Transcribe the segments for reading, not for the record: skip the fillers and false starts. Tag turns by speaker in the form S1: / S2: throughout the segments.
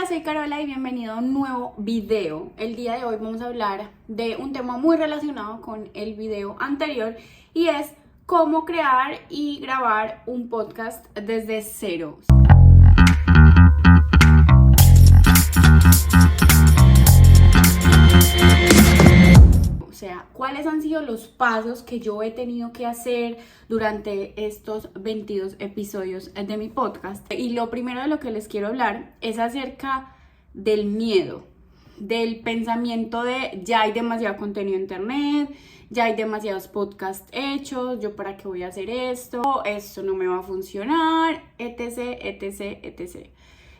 S1: Hola, soy Carola y bienvenido a un nuevo video. El día de hoy vamos a hablar de un tema muy relacionado con el video anterior y es cómo crear y grabar un podcast desde cero. O sea, ¿cuáles han sido los pasos que yo he tenido que hacer durante estos 22 episodios de mi podcast? Y lo primero de lo que les quiero hablar es acerca del miedo, del pensamiento de ya hay demasiado contenido en internet, ya hay demasiados podcasts hechos, yo para qué voy a hacer esto no me va a funcionar, etc, etc, etc.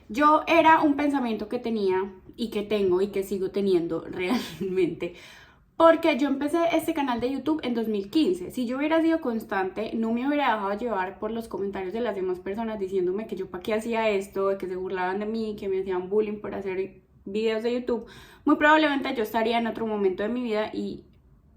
S1: Yo era un pensamiento que tenía y que tengo y que sigo teniendo realmente. Porque yo empecé este canal de YouTube en 2015. Si yo hubiera sido constante, no me hubiera dejado llevar por los comentarios de las demás personas diciéndome que yo para qué hacía esto, de que se burlaban de mí, que me hacían bullying por hacer videos de YouTube. Muy probablemente yo estaría en otro momento de mi vida y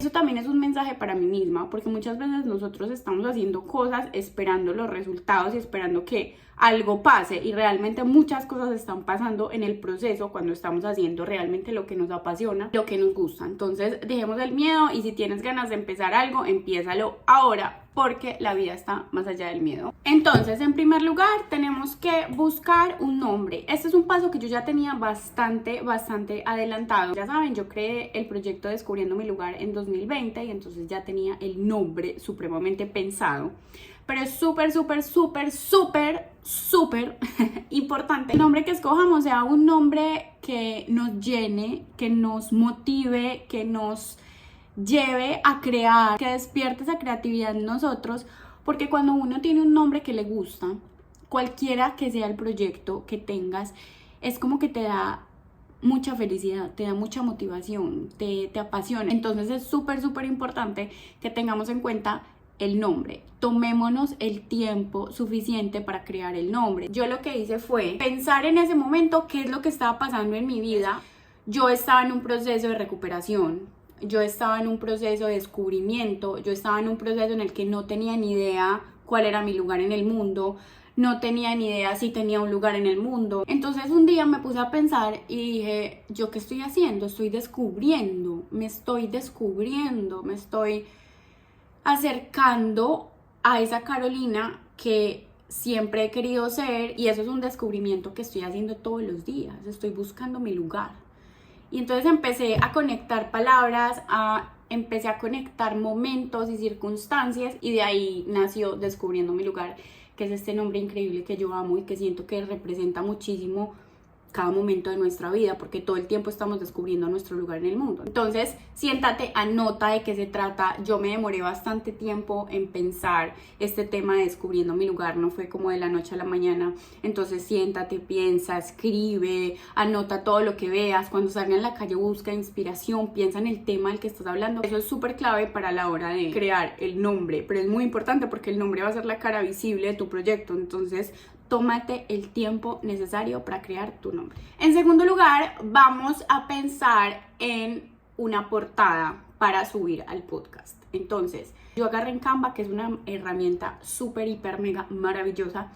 S1: eso también es un mensaje para mí misma, porque muchas veces nosotros estamos haciendo cosas esperando los resultados y esperando que algo pase y realmente muchas cosas están pasando en el proceso cuando estamos haciendo realmente lo que nos apasiona, lo que nos gusta. Entonces dejemos el miedo y si tienes ganas de empezar algo, empiézalo ahora porque la vida está más allá del miedo. Entonces, en primer lugar, tenemos que buscar un nombre. Este es un paso que yo ya tenía bastante adelantado. Ya saben, yo creé el proyecto Descubriendo mi lugar en 2020 y entonces ya tenía el nombre supremamente pensado. Pero es súper importante el nombre que escojamos sea un nombre que nos llene, que nos motive, que nos lleve a crear, que despierte esa creatividad en nosotros, porque cuando uno tiene un nombre que le gusta, cualquiera que sea el proyecto que tengas, es como que te da mucha felicidad, te da mucha motivación, te apasiona. Entonces es súper importante que tengamos en cuenta el nombre. Tomémonos el tiempo suficiente para crear el nombre. Yo lo que hice fue pensar en ese momento qué es lo que estaba pasando en mi vida. Yo estaba en un proceso de recuperación, yo estaba en un proceso de descubrimiento, yo estaba en un proceso en el que no tenía ni idea cuál era mi lugar en el mundo, no tenía ni idea si tenía un lugar en el mundo. Entonces un día me puse a pensar y dije, ¿yo qué estoy haciendo? Estoy descubriendo, me estoy acercando a esa Carolina que siempre he querido ser, y eso es un descubrimiento que estoy haciendo todos los días, estoy buscando mi lugar. Y entonces empecé a conectar palabras, empecé a conectar momentos y circunstancias y de ahí nació Descubriendo mi lugar, que es este nombre increíble que yo amo y que siento que representa muchísimo cada momento de nuestra vida, porque todo el tiempo estamos descubriendo nuestro lugar en el mundo. Entonces, siéntate, anota de qué se trata. Yo me demoré bastante tiempo en pensar este tema de Descubriendo mi lugar, no fue como de la noche a la mañana. Entonces, siéntate, piensa, escribe, anota todo lo que veas. Cuando salgas en la calle, busca inspiración, piensa en el tema del que estás hablando. Eso es súper clave para la hora de crear el nombre, pero es muy importante porque el nombre va a ser la cara visible de tu proyecto. Entonces, tómate el tiempo necesario para crear tu nombre. En segundo lugar, vamos a pensar en una portada para subir al podcast. Entonces, yo agarré en Canva, que es una herramienta súper, hiper, mega maravillosa,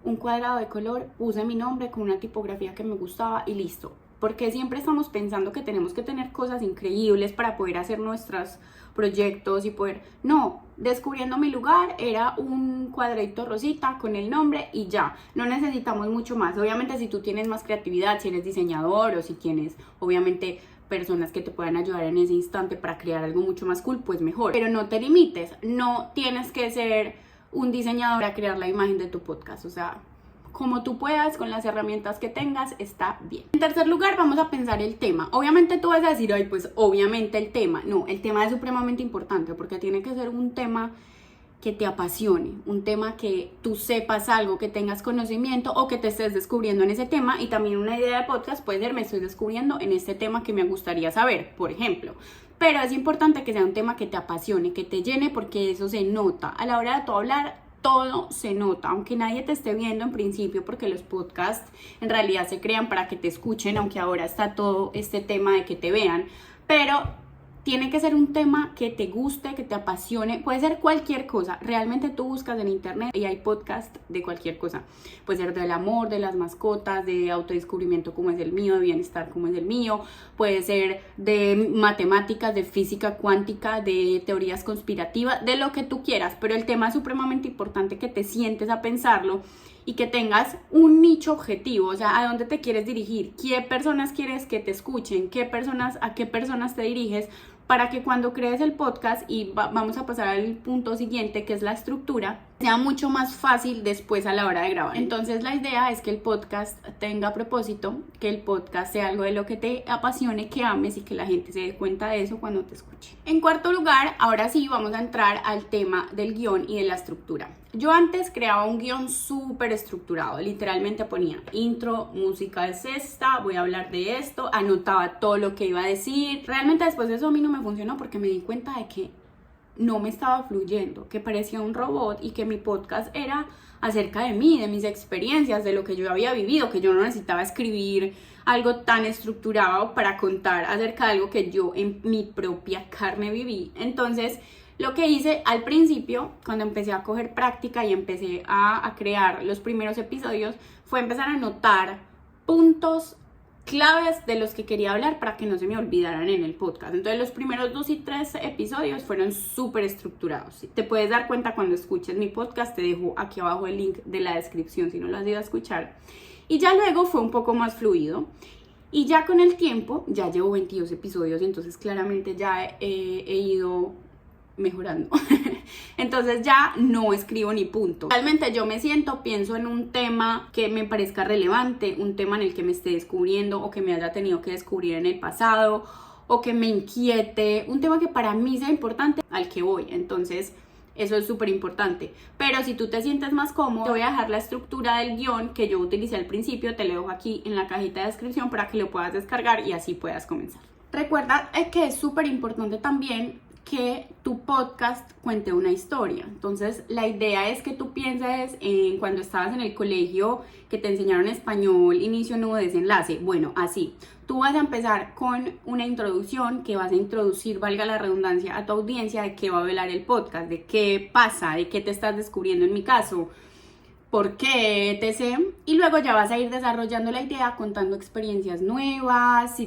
S1: un cuadrado de color, puse mi nombre con una tipografía que me gustaba y listo. Porque siempre estamos pensando que tenemos que tener cosas increíbles para poder hacer nuestros proyectos y poder... No, Descubriendo mi lugar era un cuadradito rosita con el nombre y ya, no necesitamos mucho más. Obviamente si tú tienes más creatividad, si eres diseñador o si tienes obviamente personas que te puedan ayudar en ese instante para crear algo mucho más cool, pues mejor. Pero no te limites, no tienes que ser un diseñador para crear la imagen de tu podcast, o sea, como tú puedas, con las herramientas que tengas, está bien. En tercer lugar, vamos a pensar el tema. Obviamente tú vas a decir, ay, pues obviamente el tema. No, el tema es supremamente importante porque tiene que ser un tema que te apasione, un tema que tú sepas algo, que tengas conocimiento o que te estés descubriendo en ese tema. Y también una idea de podcast puede ser, me estoy descubriendo en este tema que me gustaría saber, por ejemplo. Pero es importante que sea un tema que te apasione, que te llene, porque eso se nota. A la hora de tú hablar, todo se nota, aunque nadie te esté viendo en principio, porque los podcasts en realidad se crean para que te escuchen, aunque ahora está todo este tema de que te vean, pero tiene que ser un tema que te guste, que te apasione, puede ser cualquier cosa. Realmente tú buscas en internet y hay podcast de cualquier cosa. Puede ser del amor, de las mascotas, de autodescubrimiento como es el mío, de bienestar como es el mío, puede ser de matemáticas, de física cuántica, de teorías conspirativas, de lo que tú quieras, pero el tema es supremamente importante que te sientes a pensarlo y que tengas un nicho objetivo, o sea, a dónde te quieres dirigir, qué personas quieres que te escuchen, a qué personas te diriges, para que cuando crees el podcast, y vamos a pasar al punto siguiente, que es la estructura, sea mucho más fácil después a la hora de grabar. Entonces la idea es que el podcast tenga propósito, que el podcast sea algo de lo que te apasione, que ames y que la gente se dé cuenta de eso cuando te escuche. En cuarto lugar, ahora sí vamos a entrar al tema del guión y de la estructura. Yo antes creaba un guión súper estructurado, literalmente ponía intro, música es esta, voy a hablar de esto, anotaba todo lo que iba a decir. Realmente después de eso a mí no me funcionó porque me di cuenta de que no me estaba fluyendo, que parecía un robot y que mi podcast era acerca de mí, de mis experiencias, de lo que yo había vivido, que yo no necesitaba escribir algo tan estructurado para contar acerca de algo que yo en mi propia carne viví. Entonces, lo que hice al principio, cuando empecé a coger práctica y empecé a crear los primeros episodios, fue empezar a anotar puntos claves de los que quería hablar para que no se me olvidaran en el podcast. Entonces los primeros 2 y 3 episodios fueron súper estructurados. Te puedes dar cuenta cuando escuches mi podcast, te dejo aquí abajo el link de la descripción si no lo has ido a escuchar. Y ya luego fue un poco más fluido. Y ya con el tiempo, ya llevo 22 episodios, entonces claramente ya he ido mejorando. Entonces ya no escribo ni punto. Realmente yo me siento, pienso en un tema que me parezca relevante, un tema en el que me esté descubriendo o que me haya tenido que descubrir en el pasado o que me inquiete, un tema que para mí sea importante al que voy. Entonces eso es súper importante. Pero si tú te sientes más cómodo, te voy a dejar la estructura del guión que yo utilicé al principio, te lo dejo aquí en la cajita de descripción para que lo puedas descargar y así puedas comenzar. Recuerda que es súper importante también que tu podcast cuente una historia. Entonces la idea es que tú pienses en cuando estabas en el colegio que te enseñaron español, inicio, nudo, desenlace. Bueno, así. Tú vas a empezar con una introducción que vas a introducir, valga la redundancia, a tu audiencia de qué va a hablar el podcast, de qué pasa, de qué te estás descubriendo en mi caso, por qué, etc. Y luego ya vas a ir desarrollando la idea contando experiencias nuevas, si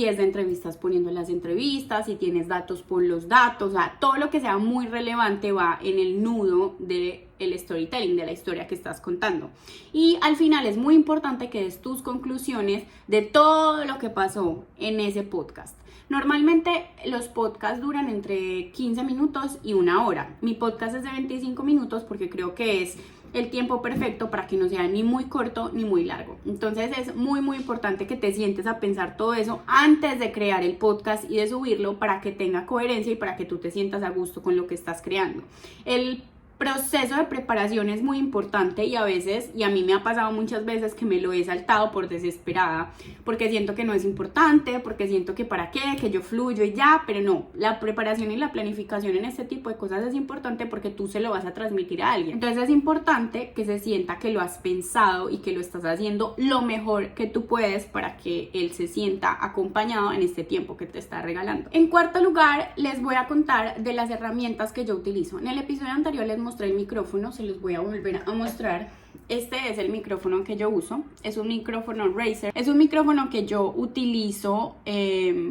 S1: es de entrevistas poniendo las entrevistas, si tienes datos pon los datos, o sea, todo lo que sea muy relevante va en el nudo del storytelling, de la historia que estás contando. Y al final es muy importante que des tus conclusiones de todo lo que pasó en ese podcast. Normalmente los podcasts duran entre 15 minutos y 1 hora. Mi podcast es de 25 minutos porque creo que es el tiempo perfecto para que no sea ni muy corto ni muy largo. Entonces es muy importante que te sientes a pensar todo eso antes de crear el podcast y de subirlo para que tenga coherencia y para que tú te sientas a gusto con lo que estás creando. El proceso de preparación es muy importante y a veces, y a mí me ha pasado muchas veces que me lo he saltado por desesperada, porque siento que no es importante, porque siento que para qué, que yo fluyo y ya, pero no, la preparación y la planificación en este tipo de cosas es importante porque tú se lo vas a transmitir a alguien. Entonces es importante que se sienta que lo has pensado y que lo estás haciendo lo mejor que tú puedes para que él se sienta acompañado en este tiempo que te está regalando. En cuarto lugar, les voy a contar de las herramientas que yo utilizo. En el episodio anterior les mostré el micrófono, se los voy a volver a mostrar. Este es el micrófono que yo uso, es un micrófono Razer, es un micrófono que yo utilizo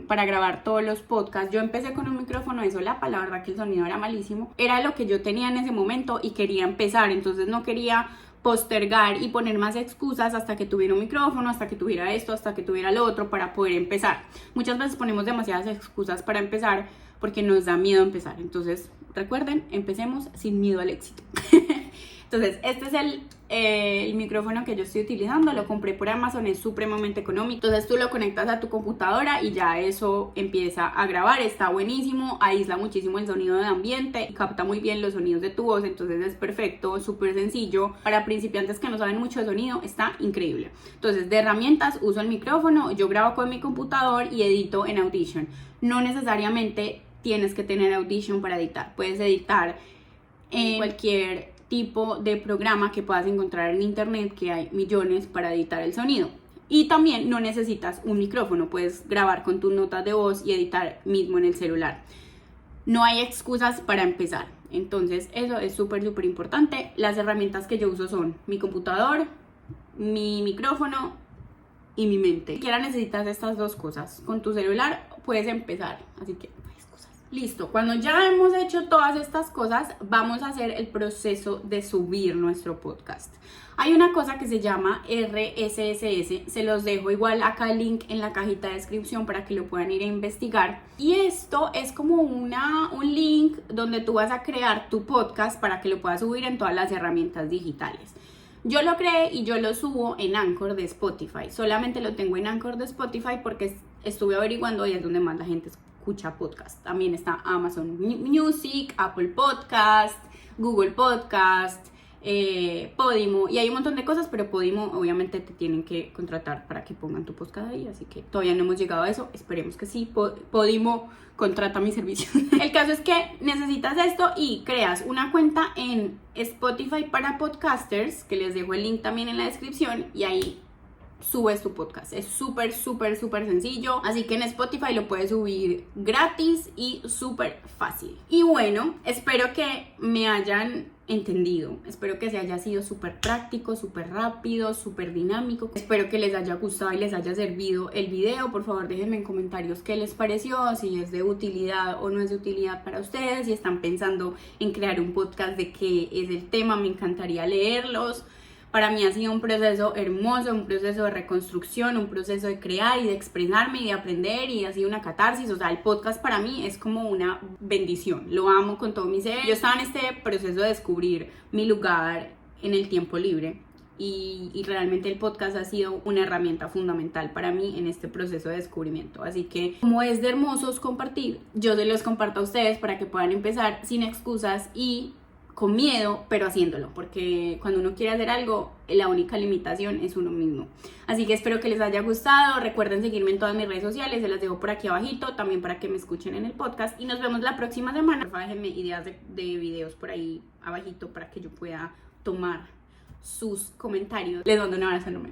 S1: para grabar todos los podcasts. Yo empecé con un micrófono de solapa, la verdad que el sonido era malísimo, era lo que yo tenía en ese momento y quería empezar, entonces no quería postergar y poner más excusas hasta que tuviera un micrófono, hasta que tuviera esto, hasta que tuviera lo otro para poder empezar. Muchas veces ponemos demasiadas excusas para empezar porque nos da miedo empezar. Entonces, recuerden, empecemos sin miedo al éxito. Entonces, este es el micrófono que yo estoy utilizando, lo compré por Amazon, es supremamente económico. Entonces tú lo conectas a tu computadora y ya eso empieza a grabar, está buenísimo, aísla muchísimo el sonido de ambiente, capta muy bien los sonidos de tu voz, entonces es perfecto, súper sencillo. Para principiantes que no saben mucho de sonido, está increíble. Entonces, de herramientas uso el micrófono, yo grabo con mi computador y edito en Audition. No necesariamente tienes que tener Audition para editar, puedes editar en cualquier tipo de programa que puedas encontrar en internet, que hay millones para editar el sonido. Y también no necesitas un micrófono, puedes grabar con tus notas de voz y editar mismo en el celular. No hay excusas para empezar. Entonces eso es súper importante. Las herramientas que yo uso son mi computador, mi micrófono y mi mente. Si quieras necesitas estas dos cosas. Con tu celular puedes empezar, así que no hay excusas. Listo, cuando ya hemos hecho todas estas cosas, vamos a hacer el proceso de subir nuestro podcast. Hay una cosa que se llama RSS, se los dejo igual acá el link en la cajita de descripción para que lo puedan ir a investigar. Y esto es como un link donde tú vas a crear tu podcast para que lo puedas subir en todas las herramientas digitales. Yo lo creé y yo lo subo en Anchor de Spotify. Solamente lo tengo en Anchor de Spotify porque estuve averiguando y es donde más la gente escucha podcast. También está Amazon Music, Apple Podcast, Google Podcast, Podimo, y hay un montón de cosas, pero Podimo obviamente te tienen que contratar para que pongan tu podcast ahí, así que todavía no hemos llegado a eso, esperemos que sí. Podimo contrata mi servicio. El caso es que necesitas esto y creas una cuenta en Spotify para podcasters, que les dejo el link también en la descripción, y ahí subes tu podcast. Es súper sencillo, así que en Spotify lo puedes subir gratis y súper fácil. Y bueno, espero que me hayan entendido, espero que se haya sido súper práctico, súper rápido, súper dinámico. Espero que les haya gustado y les haya servido el video. Por favor déjenme en comentarios qué les pareció, si es de utilidad o no es de utilidad para ustedes, si están pensando en crear un podcast, de qué es el tema, me encantaría leerlos. Para mí ha sido un proceso hermoso, un proceso de reconstrucción, un proceso de crear y de expresarme y de aprender, y ha sido una catarsis. O sea, el podcast para mí es como una bendición, lo amo con todo mi ser. Yo estaba en este proceso de descubrir mi lugar en el tiempo libre y realmente el podcast ha sido una herramienta fundamental para mí en este proceso de descubrimiento. Así que, como es de hermosos compartir, yo se los comparto a ustedes para que puedan empezar sin excusas y con miedo, pero haciéndolo, porque cuando uno quiere hacer algo, la única limitación es uno mismo. Así que espero que les haya gustado. Recuerden seguirme en todas mis redes sociales, se las dejo por aquí abajito, también para que me escuchen en el podcast, y nos vemos la próxima semana. Por favor, déjenme ideas de videos por ahí abajito para que yo pueda tomar sus comentarios. Les mando un abrazo enorme.